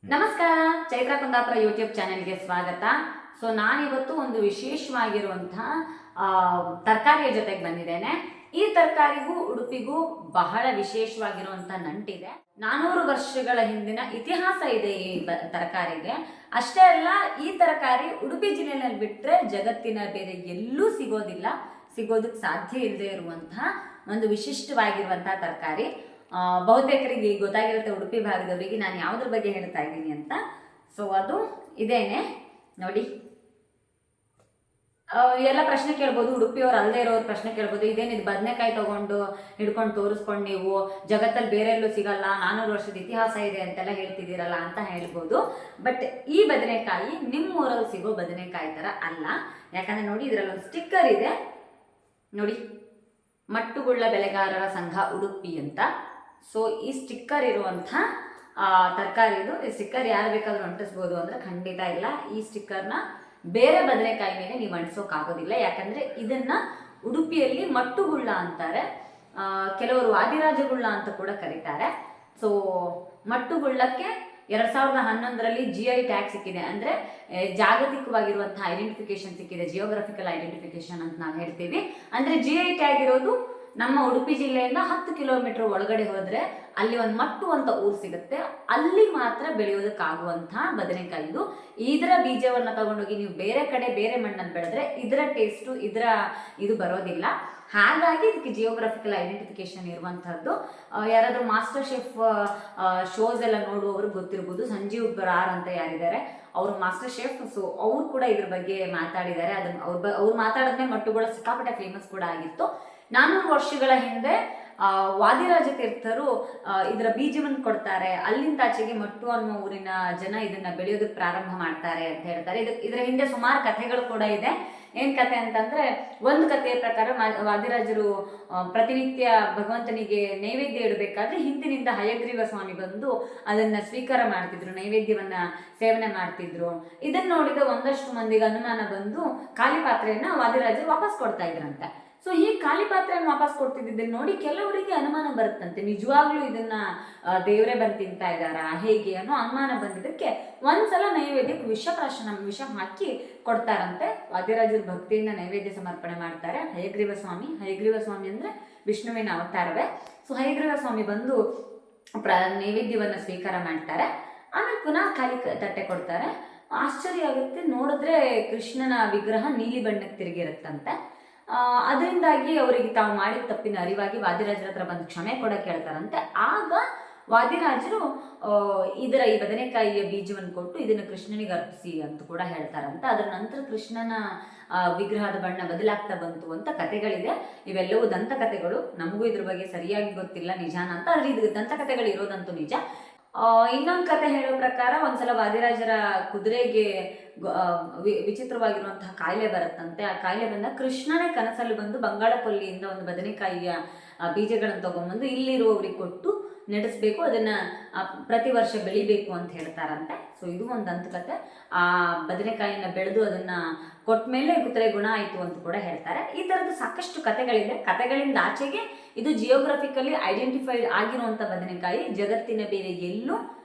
ನಮಸ್ಕಾರ, ಚೈತ್ರ ಕುಂದಾಪುರ ಯೂಟ್ಯೂಬ್ ಚಾನೆಲ್ಗೆ ಸ್ವಾಗತ. ಸೊ ನಾನಿವತ್ತು ಒಂದು ವಿಶೇಷವಾಗಿರುವಂತಹ ತರಕಾರಿಯ ಜೊತೆಗೆ ಬಂದಿದ್ದೇನೆ. ಈ ತರಕಾರಿಗೂ ಉಡುಪಿಗೂ ಬಹಳ ವಿಶೇಷವಾಗಿರುವಂತಹ ನಂಟಿದೆ. 400 ವರ್ಷಗಳ ಹಿಂದಿನ ಇತಿಹಾಸ ಇದೆ ಈ ತರಕಾರಿಗೆ. ಅಷ್ಟೇ ಅಲ್ಲ, ಈ ತರಕಾರಿ ಉಡುಪಿ ಜಿಲ್ಲೆಯಲ್ಲಿ ಬಿಟ್ಟರೆ ಜಗತ್ತಿನ ಬೇರೆ ಎಲ್ಲೂ ಸಿಗೋದಕ್ಕೆ ಸಾಧ್ಯ ಇಲ್ಲದೆ ಇರುವಂತಹ ಒಂದು ವಿಶಿಷ್ಟವಾಗಿರುವಂತಹ ತರಕಾರಿ. ಬಹುತೇಕರಿಗೆ ಗೊತ್ತಾಗಿರುತ್ತೆ ಉಡುಪಿ ಭಾಗದವರಿಗೆ ನಾನು ಯಾವುದ್ರ ಬಗ್ಗೆ ಹೇಳ್ತಾ ಇದ್ದೀನಿ ಅಂತ. ಸೊ ಅದು ಇದೇನೆ ನೋಡಿ. ಎಲ್ಲ ಪ್ರಶ್ನೆ ಕೇಳ್ಬೋದು, ಉಡುಪಿಯವ್ರು ಅಲ್ಲದೆ ಇರೋರು ಪ್ರಶ್ನೆ ಕೇಳ್ಬೋದು, ಇದೇನಿದು ಬದನೆಕಾಯಿ ತಗೊಂಡು ಹಿಡ್ಕೊಂಡು ತೋರಿಸ್ಕೊಂಡು ನೀವು ಜಗತ್ತಲ್ಲಿ ಬೇರೆ ಎಲ್ಲೂ ಸಿಗಲ್ಲ, 400 ವರ್ಷದ ಇತಿಹಾಸ ಇದೆ ಅಂತೆಲ್ಲ ಹೇಳ್ತಿದ್ದೀರಲ್ಲ ಅಂತ ಹೇಳ್ಬೋದು. ಬಟ್ ಈ ಬದನೆಕಾಯಿ ನಿಮ್ಮೂರಲ್ಲಿ ಸಿಗೋ ಬದನೆಕಾಯಿ ಥರ ಅಲ್ಲ. ಯಾಕಂದರೆ ನೋಡಿ, ಇದರಲ್ಲಿ ಒಂದು ಸ್ಟಿಕ್ಕರ್ ಇದೆ ನೋಡಿ, ಮಟ್ಟುಗುಳ್ಳ ಬೆಳೆಗಾರರ ಸಂಘ ಉಡುಪಿ ಅಂತ. ಸೊ ಈ ಸ್ಟಿಕ್ಕರ್ ಇರುವಂಥ ತರಕಾರಿ ಇದು. ಈ ಸ್ಟಿಕ್ಕರ್ ಯಾರು ಬೇಕಾದರೂ ಅಂಟಿಸ್ಬೋದು ಅಂದರೆ ಖಂಡಿತ ಇಲ್ಲ. ಈ ಸ್ಟಿಕ್ಕರ್ನ ಬೇರೆ ಬದನೆಕಾಯಿ ಮೇಲೆ ನೀವು ಅಂಟಿಸೋಕ್ಕಾಗೋದಿಲ್ಲ. ಯಾಕಂದರೆ ಇದನ್ನು ಉಡುಪಿಯಲ್ಲಿ ಮಟ್ಟುಗುಳ್ಳ ಅಂತಾರೆ, ಕೆಲವರು ವಾದಿರಾಜಗುಳ್ಳ ಅಂತ ಕೂಡ ಕರೀತಾರೆ. ಸೊ ಮಟ್ಟುಗುಳ್ಳಕ್ಕೆ 2011ರಲ್ಲಿ GI ಟ್ಯಾಗ್ ಸಿಕ್ಕಿದೆ, ಅಂದರೆ ಜಾಗತಿಕವಾಗಿರುವಂತಹ ಐಡೆಂಟಿಫಿಕೇಶನ್ ಸಿಕ್ಕಿದೆ, ಜಿಯೋಗ್ರಫಿಕಲ್ ಐಡೆಂಟಿಫಿಕೇಶನ್ ಅಂತ ನಾವು ಹೇಳ್ತೀವಿ. ಅಂದರೆ GI ಟ್ಯಾಗ್ ಇರೋದು ನಮ್ಮ ಉಡುಪಿ ಜಿಲ್ಲೆಯಿಂದ 10 ಕಿಲೋಮೀಟರ್ ಒಳಗಡೆ ಹೋದರೆ ಅಲ್ಲಿ ಒಂದು ಮಟ್ಟು ಅಂತ ಊರು ಸಿಗುತ್ತೆ, ಅಲ್ಲಿ ಮಾತ್ರ ಬೆಳೆಯೋದಕ್ಕಾಗುವಂತಹ ಬದನೆಕಾಯಿ ಇದು. ಇದರ ಬೀಜವನ್ನು ತಗೊಂಡೋಗಿ ನೀವು ಬೇರೆ ಕಡೆ ಬೇರೆ ಮಣ್ಣಲ್ಲಿ ಬೆಳೆದ್ರೆ ಇದರ ಟೇಸ್ಟು ಇದು ಬರೋದಿಲ್ಲ. ಹಾಗಾಗಿ ಇದಕ್ಕೆ ಜಿಯೋಗ್ರಫಿಕಲ್ ಐಡೆಂಟಿಫಿಕೇಶನ್ ಇರುವಂಥದ್ದು. ಯಾರಾದರೂ ಮಾಸ್ಟರ್ ಶೆಫ್ ಶೋಸ್ ಎಲ್ಲ ನೋಡುವವರು ಗೊತ್ತಿರ್ಬೋದು, ಸಂಜೀವ್ ಬರಾರ್ ಅಂತ ಯಾರಿದ್ದಾರೆ ಅವರು ಮಾಸ್ಟರ್ ಶೆಫ್. ಸೊ ಅವ್ರು ಕೂಡ ಇದ್ರ ಬಗ್ಗೆ ಮಾತಾಡಿದ್ದಾರೆ. ಅದನ್ನು ಅವ್ರು ಮಾತಾಡಿದ್ಮೇಲೆ ಮಟ್ಟುಗಳು ಸಿಕ್ಕಾಪಟ್ಟೆ ಫೇಮಸ್ ಕೂಡ ಆಗಿತ್ತು. 400 ವರ್ಷಗಳ ಹಿಂದೆ ವಾದಿರಾಜ ತೀರ್ಥರು ಇದರ ಬೀಜವನ್ನು ಕೊಡ್ತಾರೆ. ಅಲ್ಲಿಂದ ಆಚೆಗೆ ಮಟ್ಟು ಅನ್ನೋ ಊರಿನ ಜನ ಇದನ್ನ ಬೆಳೆಯೋದಕ್ಕೆ ಪ್ರಾರಂಭ ಮಾಡ್ತಾರೆ ಅಂತ ಹೇಳ್ತಾರೆ. ಇದರ ಹಿಂದೆ ಸುಮಾರು ಕಥೆಗಳು ಕೂಡ ಇದೆ. ಏನ್ ಕತೆ ಅಂತಂದ್ರೆ, ಒಂದು ಕಥೆಯ ಪ್ರಕಾರ ವಾದಿರಾಜರು ಪ್ರತಿನಿತ್ಯ ಭಗವಂತನಿಗೆ ನೈವೇದ್ಯ ಇಡಬೇಕಾದ್ರೆ ಹಿಂದಿನಿಂದ ಹಯಗ್ರೀವ ಸ್ವಾಮಿ ಬಂದು ಅದನ್ನ ಸ್ವೀಕಾರ ಮಾಡ್ತಿದ್ರು, ನೈವೇದ್ಯವನ್ನ ಸೇವನೆ ಮಾಡ್ತಿದ್ರು. ಇದನ್ನ ನೋಡಿದ ಒಂದಷ್ಟು ಮಂದಿಗೆ ಅನುಮಾನ ಬಂದು ಖಾಲಿ ಪಾತ್ರೆಯನ್ನ ವಾದಿರಾಜರು ವಾಪಸ್ ಕೊಡ್ತಾ ಇದ್ರಂತೆ. ಸೊ ಈ ಖಾಲಿ ಪಾತ್ರೆಯನ್ನು ವಾಪಸ್ ಕೊಡ್ತಿದ್ದನ್ನು ನೋಡಿ ಕೆಲವರಿಗೆ ಅನುಮಾನ ಬರುತ್ತಂತೆ, ನಿಜವಾಗ್ಲೂ ಇದನ್ನ ದೇವರೇ ಬಂದು ತಿಂತಾ ಇದ್ದಾರಾ ಹೇಗೆ ಅನ್ನೋ ಅನುಮಾನ ಬಂದಿದ್ದಕ್ಕೆ ಒಂದ್ಸಲ ನೈವೇದ್ಯಕ್ಕೆ ವಿಷ ಹಾಕಿ ಕೊಡ್ತಾರಂತೆ. ವಾದ್ಯರಾಜರು ಭಕ್ತಿಯಿಂದ ನೈವೇದ್ಯ ಸಮರ್ಪಣೆ ಮಾಡ್ತಾರೆ. ಹಯಗ್ರೀವ ಸ್ವಾಮಿ ಅಂದ್ರೆ ವಿಷ್ಣುವಿನ ಅವತಾರವೇ. ಸೊ ಹಯಗ್ರೀವ ಸ್ವಾಮಿ ಬಂದು ನೈವೇದ್ಯವನ್ನ ಸ್ವೀಕಾರ ಮಾಡ್ತಾರೆ. ಆಮೇಲೆ ಪುನಃ ಖಾಲಿ ತಟ್ಟೆ ಕೊಡ್ತಾರೆ. ಆಶ್ಚರ್ಯ ಆಗುತ್ತೆ, ನೋಡಿದ್ರೆ ಕೃಷ್ಣನ ವಿಗ್ರಹ ನೀಲಿ ಬಣ್ಣಕ್ಕೆ ತಿರುಗಿರುತ್ತಂತೆ. ಅದರಿಂದಾಗಿ ಅವರಿಗೆ ತಾವು ಮಾಡಿದ ತಪ್ಪಿನ ಅರಿವಾಗಿ ವಾದಿರಾಜರ ಹತ್ರ ಬಂದು ಕ್ಷಮೆ ಕೊಡಕ್ಕೆ ಹೇಳ್ತಾರಂತೆ. ಆಗ ವಾದಿರಾಜರು ಈ ಬದನೆಕಾಯಿಯ ಬೀಜವನ್ನು ಕೊಟ್ಟು ಇದನ್ನು ಕೃಷ್ಣನಿಗೆ ಅರ್ಪಿಸಿ ಅಂತ ಕೂಡ ಹೇಳ್ತಾರಂತೆ. ಅದರ ನಂತರ ಕೃಷ್ಣನ ವಿಗ್ರಹದ ಬಣ್ಣ ಬದಲಾಗ್ತಾ ಬಂತು ಅಂತ ಕಥೆಗಳಿದೆ. ಇವೆಲ್ಲವೂ ದಂತಕಥೆಗಳು, ನಮಗೂ ಇದ್ರ ಬಗ್ಗೆ ಸರಿಯಾಗಿ ಗೊತ್ತಿಲ್ಲ ನಿಜಾನ ಅಂತ. ಆದ್ರೆ ಇದು ದಂತಕಥೆಗಳು ಇರೋದಂತೂ ನಿಜ. ಇನ್ನೊಂದು ಕತೆ ಹೇಳೋ ಪ್ರಕಾರ ಒಂದ್ಸಲ ವಾದಿರಾಜರ ಕುದುರೆಗೆ ವಿಚಿತ್ರವಾಗಿರುವಂತಹ ಕಾಯಿಲೆ ಬರುತ್ತಂತೆ. ಆ ಕಾಯಿಲೆ ಬಂದಾಗ ಕೃಷ್ಣನೇ ಕನಸಲ್ಲಿ ಬಂದು ಬಂಗಾಳ ಕೊಲ್ಲಿಯಿಂದ ಒಂದು ಬದನೆಕಾಯಿಯ ಬೀಜಗಳನ್ನು ತಗೊಂಡ್ಬಂದು ಇಲ್ಲಿರುವವರಿಗೆ ಕೊಟ್ಟು ನಡೆಸಬೇಕು, ಅದನ್ನ ಪ್ರತಿ ವರ್ಷ ಬೆಳಿಬೇಕು ಅಂತ ಹೇಳ್ತಾರಂತೆ. ಸೊ ಇದು ಒಂದು ದಂತಕತೆ. ಆ ಬದನೆಕಾಯಿನ ಬೆಳೆದು ಅದನ್ನ ಕೊಟ್ಮೇಲೆ ಕುದುರೆ ಗುಣ ಆಯಿತು ಅಂತ ಕೂಡ ಹೇಳ್ತಾರೆ. ಈ ಥರದ್ದು ಸಾಕಷ್ಟು ಕಥೆಗಳಿದೆ. ಕಥೆಗಳಿಂದ ಆಚೆಗೆ ಇದು ಜಿಯೋಗ್ರಫಿಕಲಿ ಐಡೆಂಟಿಫೈಡ್ ಆಗಿರುವಂಥ ಬದನೆಕಾಯಿ. ಜಗತ್ತಿನ ಬೇರೆ ಎಲ್ಲೂ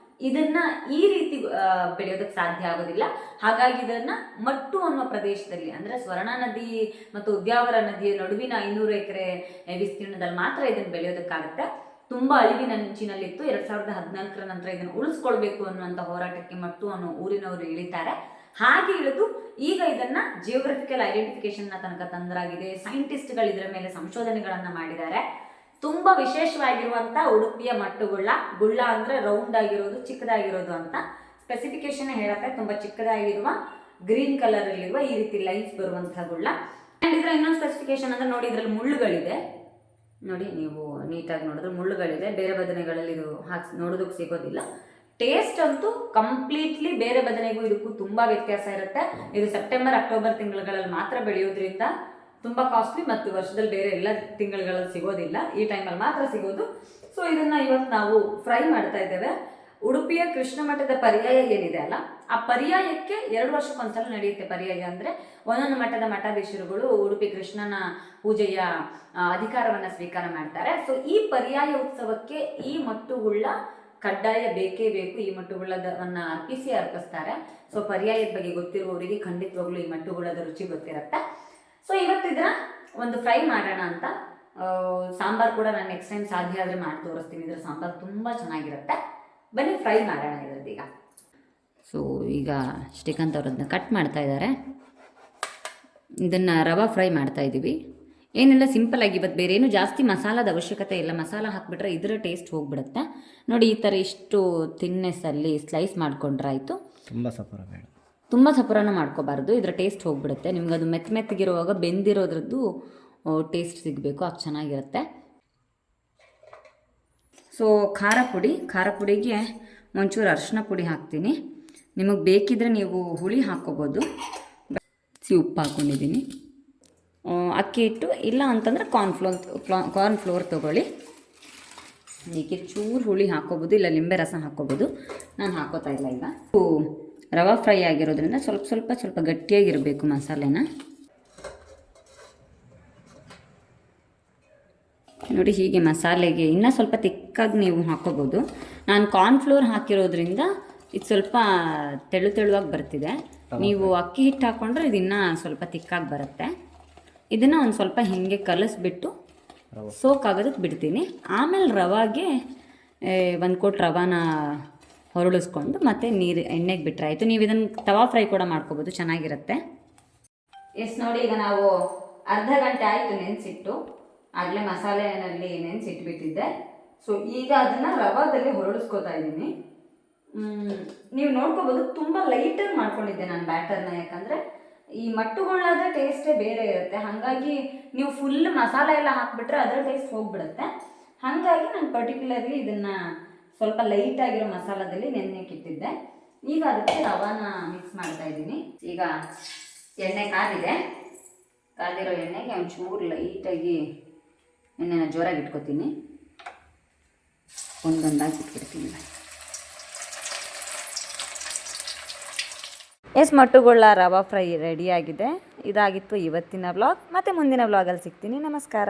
ಇದನ್ನ ಈ ರೀತಿ ಬೆಳೆಯೋದಕ್ಕೆ ಸಾಧ್ಯ ಆಗೋದಿಲ್ಲ. ಹಾಗಾಗಿ ಇದನ್ನ ಮಟ್ಟು ಅನ್ನೋ ಪ್ರದೇಶದಲ್ಲಿ, ಅಂದ್ರೆ ಸ್ವರ್ಣ ನದಿ ಮತ್ತು ಉದ್ಯಾವರ ನದಿಯ ನಡುವಿನ 500 ಎಕರೆ ವಿಸ್ತೀರ್ಣದಲ್ಲಿ ಮಾತ್ರ ಇದನ್ನು ಬೆಳೆಯೋದಕ್ಕಾಗುತ್ತೆ. ತುಂಬಾ ಅಳಿವಿನಂಚಿನಲ್ಲಿತ್ತು. 2014ರ ನಂತರ ಇದನ್ನು ಉಳಿಸ್ಕೊಳ್ಬೇಕು ಅನ್ನುವಂಥ ಹೋರಾಟಕ್ಕೆ ಮಟ್ಟು ಅನ್ನೋ ಊರಿನವರು ಇಳಿತಾರೆ. ಹಾಗೆ ಇಳಿದು ಈಗ ಇದನ್ನ ಜಿಯೋಗ್ರಫಿಕಲ್ ಐಡೆಂಟಿಫಿಕೇಶನ್ ತನಕ ತಂದರಾಗಿದೆ. ಸೈಂಟಿಸ್ಟ್ಗಳು ಇದರ ಮೇಲೆ ಸಂಶೋಧನೆಗಳನ್ನ ಮಾಡಿದ್ದಾರೆ. ತುಂಬಾ ವಿಶೇಷವಾಗಿರುವಂತ ಉಡುಪಿಯ ಮಟ್ಟುಗುಳ್ಳ. ಗುಳ್ಳ ಅಂದ್ರೆ ರೌಂಡ್ ಆಗಿರೋದು, ಚಿಕ್ಕದಾಗಿರೋದು ಅಂತ ಸ್ಪೆಸಿಫಿಕೇಶನ್ ಹೇಳುತ್ತೆ. ತುಂಬಾ ಚಿಕ್ಕದಾಗಿರುವ ಗ್ರೀನ್ ಕಲರ್ ಅಲ್ಲಿರುವ ಈ ರೀತಿ ಲೈನ್ಸ್ ಬರುವಂತಹ ಗುಳ್ಳ. ಅಂಡ್ ಇದರ ಇನ್ನೊಂದು ಸ್ಪೆಸಿಫಿಕೇಶನ್ ಅಂದ್ರೆ ನೋಡಿ, ಇದರಲ್ಲಿ ಮುಳ್ಳುಗಳಿದೆ ನೋಡಿ, ನೀವು ನೀಟಾಗಿ ನೋಡಿದ್ರೆ ಮುಳ್ಳುಗಳಿದೆ. ಬೇರೆ ಬದನೆಗಳಲ್ಲಿ ಇದು ನೋಡೋದಕ್ಕೆ ಸಿಗೋದಿಲ್ಲ. ಟೇಸ್ಟ್ ಅಂತೂ ಕಂಪ್ಲೀಟ್ಲಿ ಬೇರೆ ಬದನೆಗೂ ಇದಕ್ಕೂ ತುಂಬಾ ವ್ಯತ್ಯಾಸ ಇರುತ್ತೆ. ಇದು ಸೆಪ್ಟೆಂಬರ್ ಅಕ್ಟೋಬರ್ ತಿಂಗಳುಗಳಲ್ಲಿ ಮಾತ್ರ ಬೆಳೆಯೋದ್ರಿಂದ ತುಂಬಾ ಕಾಸ್ಟ್ಲಿ, ಮತ್ತು ವರ್ಷದಲ್ಲಿ ಬೇರೆ ಎಲ್ಲ ತಿಂಗಳುಗಳಲ್ಲಿ ಸಿಗೋದಿಲ್ಲ, ಈ ಟೈಮಲ್ಲಿ ಮಾತ್ರ ಸಿಗೋದು. ಸೊ ಇದನ್ನ ಇವತ್ತು ನಾವು ಫ್ರೈ ಮಾಡ್ತಾ ಇದ್ದೇವೆ. ಉಡುಪಿಯ ಕೃಷ್ಣ ಮಠದ ಪರ್ಯಾಯ ಏನಿದೆ ಅಲ್ಲ, ಆ ಪರ್ಯಾಯಕ್ಕೆ 2 ವರ್ಷಕ್ಕೊಂದ್ಸಲ ನಡೆಯುತ್ತೆ. ಪರ್ಯಾಯ ಅಂದ್ರೆ ಒಂದೊಂದು ಮಠದ ಮಠಾಧೀಶರುಗಳು ಉಡುಪಿ ಕೃಷ್ಣನ ಪೂಜೆಯ ಅಧಿಕಾರವನ್ನ ಸ್ವೀಕಾರ ಮಾಡ್ತಾರೆ. ಸೊ ಈ ಪರ್ಯಾಯ ಉತ್ಸವಕ್ಕೆ ಈ ಮಟ್ಟುಗುಳ್ಳ ಕಡ್ಡಾಯ ಬೇಕೇ ಬೇಕು. ಈ ಮಟ್ಟುಗುಳ್ಳದವನ್ನು ಅರ್ಪಿಸ್ತಾರೆ. ಸೊ ಪರ್ಯಾಯದ ಬಗ್ಗೆ ಗೊತ್ತಿರುವವರಿಗೆ ಖಂಡಿತವಾಗ್ಲೂ ಈ ಮಟ್ಟುಗುಳ್ಳದ ರುಚಿ ಗೊತ್ತಿರುತ್ತೆ. ಸೊ ಇವತ್ತಿದ್ರ ಒಂದು ಫ್ರೈ ಮಾಡೋಣ ಅಂತ. ಸಾಂಬಾರು ಕೂಡ ನಾನು ನೆಕ್ಸ್ಟ್ ಟೈಮ್ ಸಾಧ್ಯ ಆದರೆ ಮಾಡಿ ತೋರಿಸ್ತೀನಿ. ಇದರ ಸಾಂಬಾರು ತುಂಬ ಚೆನ್ನಾಗಿರುತ್ತೆ. ಬನ್ನಿ ಫ್ರೈ ಮಾಡೋಣ ಇದ್ರದ್ದೀಗ. ಸೊ ಈಗ ಶ್ರೀಕಾಂತ್ ಅವರು ಅದನ್ನ ಕಟ್ ಮಾಡ್ತಾ ಇದ್ದಾರೆ. ಇದನ್ನು ರವಾ ಫ್ರೈ ಮಾಡ್ತಾ ಇದ್ದೀವಿ. ಏನೆಲ್ಲ ಸಿಂಪಲ್ಲಾಗಿ, ಇವತ್ತು ಬೇರೆ ಏನು ಜಾಸ್ತಿ ಮಸಾಲದ ಅವಶ್ಯಕತೆ ಇಲ್ಲ. ಮಸಾಲ ಹಾಕಿಬಿಟ್ರೆ ಇದರ ಟೇಸ್ಟ್ ಹೋಗಿಬಿಡುತ್ತೆ. ನೋಡಿ ಈ ಥರ ಇಷ್ಟು ಥಿನ್ನೆಸ್ಸಲ್ಲಿ ಸ್ಲೈಸ್ ಮಾಡ್ಕೊಂಡ್ರಾಯ್ತು. ತುಂಬ ಸಪುರನೂ ಮಾಡ್ಕೋಬಾರ್ದು, ಇದರ ಟೇಸ್ಟ್ ಹೋಗಿಬಿಡುತ್ತೆ. ನಿಮ್ಗೆ ಅದು ಮೆತ್ತಗಿರುವಾಗ ಬೆಂದಿರೋದ್ರದ್ದು ಟೇಸ್ಟ್ ಸಿಗಬೇಕು, ಅದು ಚೆನ್ನಾಗಿರುತ್ತೆ. ಸೊ ಖಾರ ಪುಡಿಗೆ ಒಂಚೂರು ಅರಿಶಿನ ಪುಡಿ ಹಾಕ್ತೀನಿ. ನಿಮಗೆ ಬೇಕಿದ್ರೆ ನೀವು ಹುಳಿ ಹಾಕ್ಕೋಬೋದು. ಉಪ್ಪು ಹಾಕ್ಕೊಂಡಿದ್ದೀನಿ. ಅಕ್ಕಿ ಹಿಟ್ಟು ಇಲ್ಲ ಅಂತಂದರೆ ಕಾರ್ನ್ಫ್ಲೋರ್ ತೊಗೊಳ್ಳಿ. ಹೀಗೆ ಚೂರು ಹುಳಿ ಹಾಕ್ಕೋಬೋದು, ಇಲ್ಲ ಲಿಂಬೆ ರಸ ಹಾಕ್ಕೋಬೋದು. ನಾನು ಹಾಕೋತಾ ಇಲ್ಲ ಈಗ. ರವಾ ಫ್ರೈ ಆಗಿರೋದ್ರಿಂದ ಸ್ವಲ್ಪ ಗಟ್ಟಿಯಾಗಿರಬೇಕು ಮಸಾಲೆನ. ನೋಡಿ ಹೀಗೆ ಮಸಾಲೆಗೆ ಇನ್ನೂ ಸ್ವಲ್ಪ ತಿಕ್ಕಾಗಿ ನೀವು ಹಾಕ್ಕೋಬೋದು. ನಾನು ಕಾರ್ನ್ಫ್ಲೋರ್ ಹಾಕಿರೋದ್ರಿಂದ ಇದು ಸ್ವಲ್ಪ ತೆಳುವಾಗಿ ಬರ್ತಿದೆ. ನೀವು ಅಕ್ಕಿ ಹಿಟ್ಟು ಹಾಕ್ಕೊಂಡ್ರೆ ಇದು ಇನ್ನೂ ಸ್ವಲ್ಪ ತಿಕ್ಕಾಗಿ ಬರುತ್ತೆ. ಇದನ್ನು ಒಂದು ಸ್ವಲ್ಪ ಹೀಗೆ ಕಲಿಸ್ಬಿಟ್ಟು ಸೋಕಾಗೋದಕ್ಕೆ ಬಿಡ್ತೀನಿ. ಆಮೇಲೆ ರವಾಗೆ ಒಂದು ಕೋಟ್ ರವಾನ ಹೊರಳಿಸ್ಕೊಂಡು ಮತ್ತೆ ಎಣ್ಣೆಗೆ ಬಿಟ್ಟರೆ ಆಯಿತು. ನೀವು ಇದನ್ನು ತವಾ ಫ್ರೈ ಕೂಡ ಮಾಡ್ಕೋಬೋದು, ಚೆನ್ನಾಗಿರುತ್ತೆ. ನೋಡಿ ಈಗ ನಾವು ಅರ್ಧ ಗಂಟೆ ಆಯಿತು ನೆನೆಸಿಟ್ಟು. ಆಗಲೇ ಮಸಾಲೆನಲ್ಲಿ ನೆನೆಸಿಟ್ಬಿಟ್ಟಿದ್ದೆ. ಸೊ ಈಗ ಅದನ್ನು ರವಾದಲ್ಲಿ ಹೊರಳಿಸ್ಕೋತಾ ಇದ್ದೀನಿ. ನೀವು ನೋಡ್ಕೋಬೋದು, ತುಂಬ ಲೈಟಾಗಿ ಮಾಡ್ಕೊಂಡಿದ್ದೆ ನಾನು ಬ್ಯಾಟರ್ನ. ಯಾಕಂದರೆ ಈ ಮಟ್ಟುಗೊಳ್ಳೋದ ಟೇಸ್ಟೇ ಬೇರೆ ಇರುತ್ತೆ. ಹಾಗಾಗಿ ನೀವು ಫುಲ್ ಮಸಾಲೆ ಎಲ್ಲ ಹಾಕಿಬಿಟ್ರೆ ಅದರ ಟೇಸ್ಟ್ ಹೋಗಿಬಿಡುತ್ತೆ. ಹಾಗಾಗಿ ನಾನು ಪರ್ಟಿಕ್ಯುಲರ್ಲಿ ಇದನ್ನು ಸ್ವಲ್ಪ ಲೈಟಾಗಿರೋ ಮಸಾಲದಲ್ಲಿ ನೆನೆಯಕ್ಕಿಟ್ಟಿದ್ದೆ. ಈಗ ಅದಕ್ಕೆ ರವಾನ ಮಿಕ್ಸ್ ಮಾಡ್ತಾ ಇದ್ದೀನಿ. ಈಗ ಎಣ್ಣೆ ಕಾದಿರೋ ಎಣ್ಣೆಗೆ ಒಂಚೂರು ಲೈಟಾಗಿ ಎಣ್ಣೆನ ಜೋರಾಗಿ ಇಟ್ಕೊತೀನಿ. ಒಂದೊಂದಾಗಿ ಇಟ್ಬಿಡ್ತೀನಿ. ಮಟ್ಟುಗೊಳ್ಳ ರವಾ ಫ್ರೈ ರೆಡಿಯಾಗಿದೆ. ಇದಾಗಿತ್ತು ಇವತ್ತಿನ ವ್ಲಾಗ್. ಮತ್ತು ಮುಂದಿನ ವ್ಲಾಗಲ್ಲಿ ಸಿಗ್ತೀನಿ. ನಮಸ್ಕಾರ.